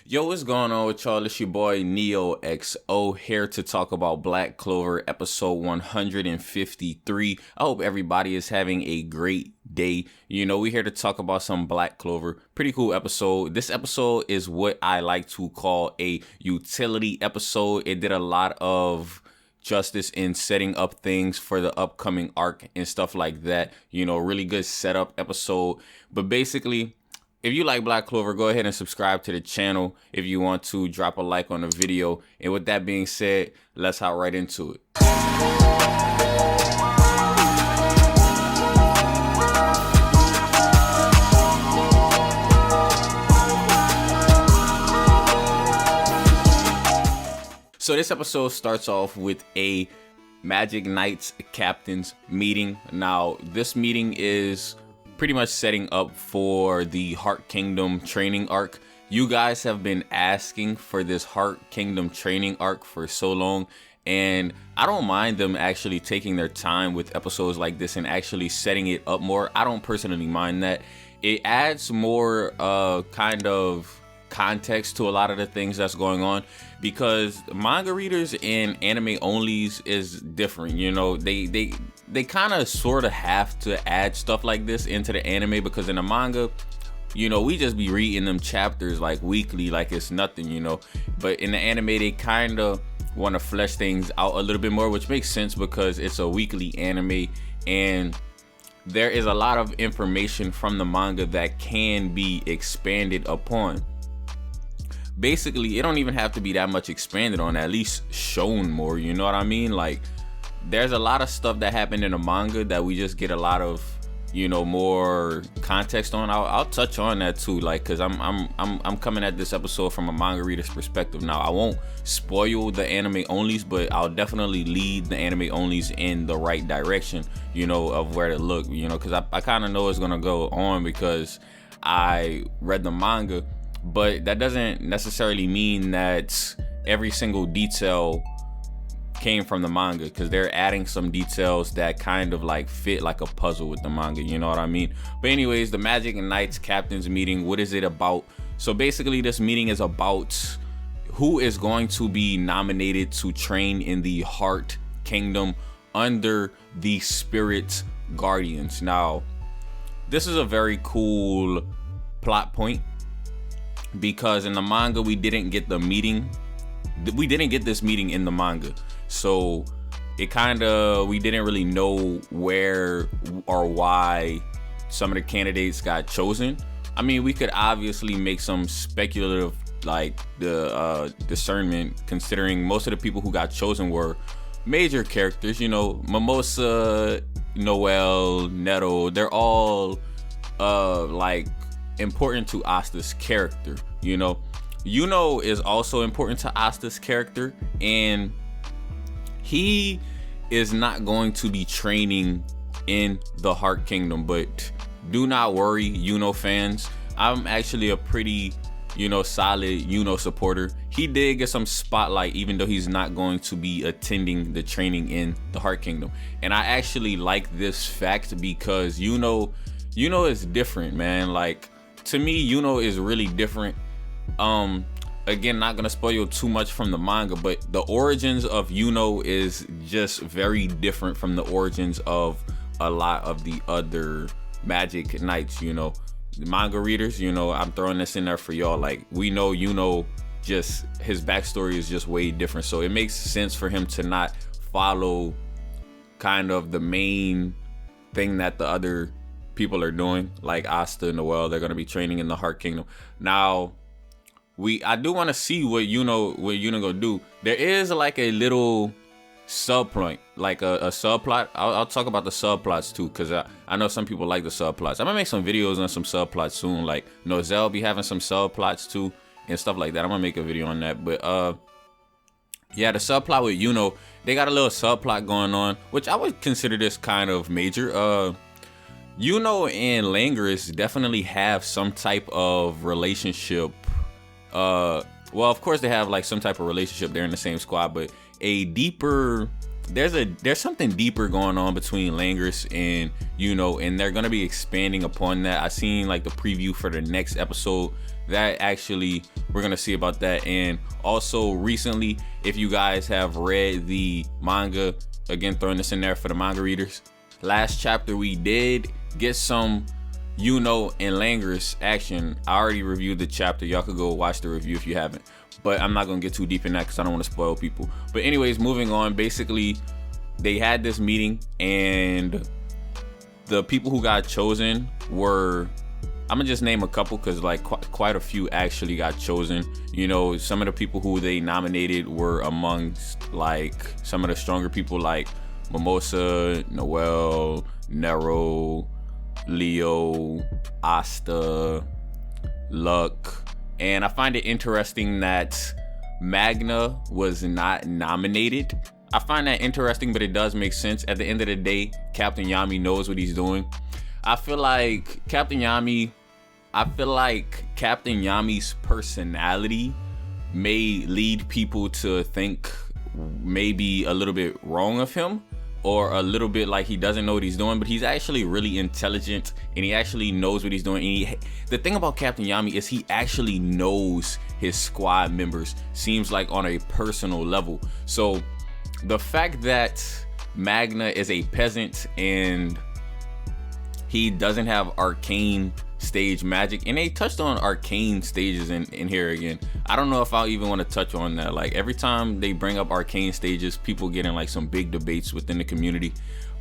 Yo, what's going on with y'all? It's your boy NeohXO here to talk about Black Clover episode 153. I hope everybody is having a great day. You know, we're here to talk about some Black Clover. Pretty cool episode. This episode is what I like to call a utility episode. It did a lot of justice in setting up things for the upcoming arc and stuff like that. You know, really good setup episode. But basically, if you like Black Clover, go ahead and subscribe to the channel. If you want to, drop a like on the video. And with that being said, let's hop right into it. So this episode starts off with a Magic Knights captains meeting. Now, this meeting is pretty much setting up for the Heart Kingdom training arc. You guys have been asking for this Heart Kingdom training arc for so long, and I don't mind them actually taking their time with episodes like this and actually setting it up more. I don't personally mind that. It adds more kind of context to a lot of the things that's going on, because manga readers and anime onlys is different. You know, they kind of sort of have to add stuff like this into the anime, because in the manga, you know, we just be reading them chapters like weekly like it's nothing, you know. But in the anime, they kind of want to flesh things out a little bit more, which makes sense because it's a weekly anime and there is a lot of information from the manga that can be expanded upon. Basically, it don't even have to be that much expanded on, at least shown more, you know what I mean? Like, there's a lot of stuff that happened in the manga that we just get a lot of, you know, more context on. I'll touch on that too, like, cause I'm coming at this episode from a manga reader's perspective. Now, I won't spoil the anime onlys, but I'll definitely lead the anime onlys in the right direction, you know, of where to look, you know, cause I kind of know it's gonna go on because I read the manga. But that doesn't necessarily mean that every single detail came from the manga, because they're adding some details that kind of like fit like a puzzle with the manga, you know what I mean? But anyways, the Magic Knights captains meeting, what is it about? So basically, this meeting is about who is going to be nominated to train in the Heart Kingdom under the Spirit Guardians. Now, this is a very cool plot point, because in the manga we didn't get the meeting. We didn't get this meeting in the manga, so it kind of, we didn't really know where or why some of the candidates got chosen. I mean, we could obviously make some speculative like the discernment, considering most of the people who got chosen were major characters. You know, Mimosa, Noel, Netto, they're all like important to Asta's character, you know. Yuno is also important to Asta's character, and he is not going to be training in the Heart Kingdom. But do not worry, Yuno fans. I'm actually a pretty, you know, solid Yuno supporter. He did get some spotlight, even though he's not going to be attending the training in the Heart Kingdom. And I actually like this fact because Yuno is different, man. Like, to me, Yuno is really different. Again, not gonna spoil too much from the manga, but the origins of Yuno is just very different from the origins of a lot of the other Magic Knights, you know. The manga readers, you know, I'm throwing this in there for y'all. Like, we know Yuno, just his backstory is just way different, so it makes sense for him to not follow kind of the main thing that the other people are doing, like Asta and Noel. They're gonna be training in the Heart Kingdom. Now, I do want to see what Yuno gonna do. There is like a little subplot, like a subplot. I'll talk about the subplots too, because I know some people like the subplots. I'm gonna make some videos on some subplots soon. Like Nozel be having some subplots too and stuff like that. I'm gonna make a video on that. But yeah, the subplot with Yuno, they got a little subplot going on, which I would consider this kind of major. Yuno and Langris definitely have some type of relationship. Well, of course they have like some type of relationship. They're in the same squad, but there's something deeper going on between Langris and Yuno, and they're gonna be expanding upon that. I seen like the preview for the next episode that actually, we're gonna see about that. And also recently, if you guys have read the manga, again throwing this in there for the manga readers, last chapter we did get some Yuno and Langris action. I already reviewed the chapter. Y'all could go watch the review if you haven't, but I'm not gonna get too deep in that because I don't want to spoil people. But anyways, moving on, basically they had this meeting and the people who got chosen were, I'm gonna just name a couple because like quite a few actually got chosen. You know, some of the people who they nominated were amongst like some of the stronger people like Mimosa, Noel, Nero, Leo, Asta, Luck. And I find it interesting that Magna was not nominated. I find that interesting, but it does make sense. At the end of the day, Captain Yami knows what he's doing. I feel like Captain Yami's personality may lead people to think maybe a little bit wrong of him, or a little bit like he doesn't know what he's doing, but he's actually really intelligent and he actually knows what he's doing. And the thing about Captain Yami is he actually knows his squad members, seems like on a personal level. So the fact that Magna is a peasant and he doesn't have arcane stage magic, and they touched on arcane stages in here again. I don't know if I'll even want to touch on that. Like every time they bring up arcane stages, people get in like some big debates within the community.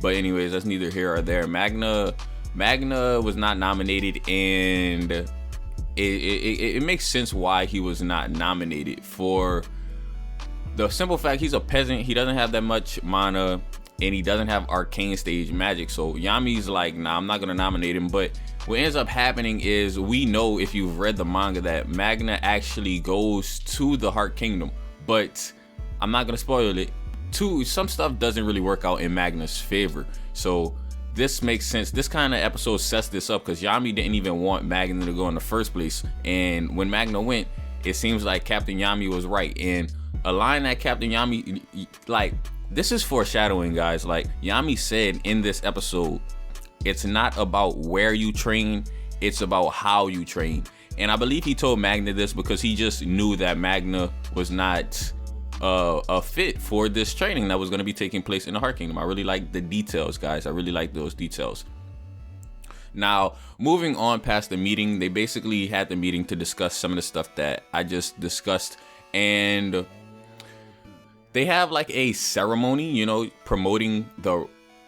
But anyways, that's neither here or there. Magna was not nominated, and it makes sense why he was not nominated, for the simple fact he's a peasant. He doesn't have that much mana and he doesn't have arcane stage magic. So Yami's like, nah, I'm not gonna nominate him. But what ends up happening is, we know if you've read the manga that Magna actually goes to the Heart Kingdom, but I'm not gonna spoil it. Some stuff doesn't really work out in Magna's favor. So this makes sense. This kind of episode sets this up because Yami didn't even want Magna to go in the first place. And when Magna went, it seems like Captain Yami was right. And a line that Captain Yami, like, this is foreshadowing, guys. Like Yami said in this episode, it's not about where you train, it's about how you train. And I believe he told Magna this because he just knew that Magna was not a fit for this training that was going to be taking place in the Heart Kingdom. I really like the details, guys. I really like those details. Now, moving on past the meeting, they basically had the meeting to discuss some of the stuff that I just discussed. And they have like a ceremony, you know, promoting the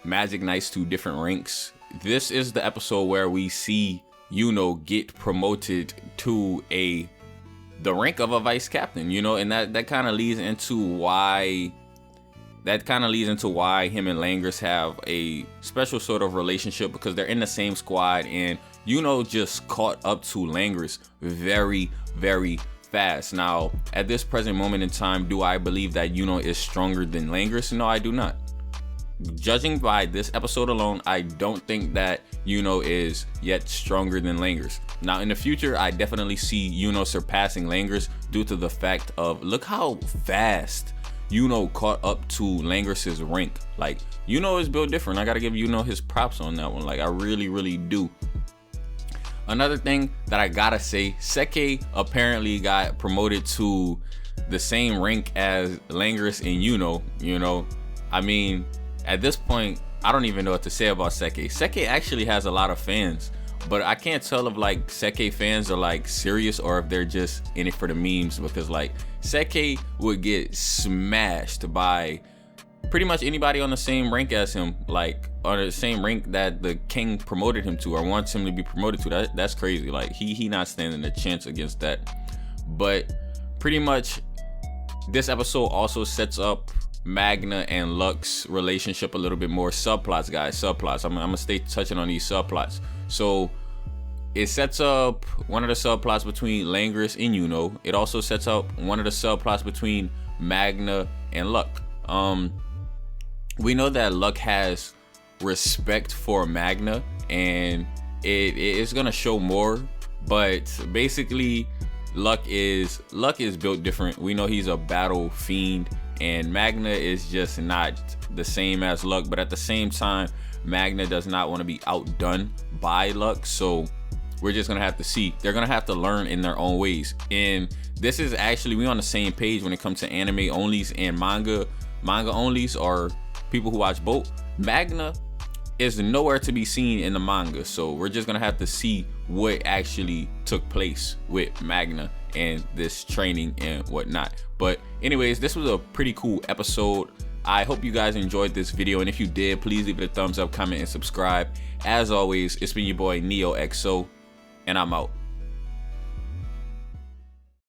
Magic Knights to different ranks. This is the episode where we see Yuno get promoted to the rank of a vice captain, you know, and that kind of leads into why him and Langris have a special sort of relationship, because they're in the same squad, and Yuno just caught up to Langris very, very fast. Now, at this present moment in time, do I believe that Yuno is stronger than Langris? No, I do not. Judging by this episode alone, I don't think that Yuno is yet stronger than Langris. Now, in the future, I definitely see Yuno surpassing Langris due to the fact of, look how fast Yuno caught up to Langris's rank. Like, Yuno is built different. I gotta give Yuno his props on that one. Like, I really, really do. Another thing that I gotta say, Seke apparently got promoted to the same rank as Langris and Yuno. You know, I mean, at this point, I don't even know what to say about Seke. Seke actually has a lot of fans, but I can't tell if like Seke fans are like serious or if they're just in it for the memes, because like Seke would get smashed by pretty much anybody on the same rank as him, like on the same rank that the king promoted him to or wants him to be promoted to. That's crazy. Like he not standing a chance against that. But pretty much this episode also sets up Magna and Luck's relationship a little bit more. Subplots, guys, subplots. I'm gonna stay touching on these subplots. So it sets up one of the subplots between Langris and Yuno. It also sets up one of the subplots between Magna and Luck. We know that Luck has respect for Magna, and it is gonna show more. But basically, Luck is built different. We know he's a battle fiend, and Magna is just not the same as Luck. But at the same time, Magna does not want to be outdone by Luck. So we're just gonna have to see. They're gonna have to learn in their own ways. And this is actually, we on the same page when it comes to anime onlys and manga onlys, or people who watch both. Magna is nowhere to be seen in the manga, so we're just gonna have to see what actually took place with Magna and this training and whatnot. But anyways, this was a pretty cool episode. I hope you guys enjoyed this video, and if you did, please leave it a thumbs up, comment, and subscribe. As always, it's been your boy NeohXO, and I'm out.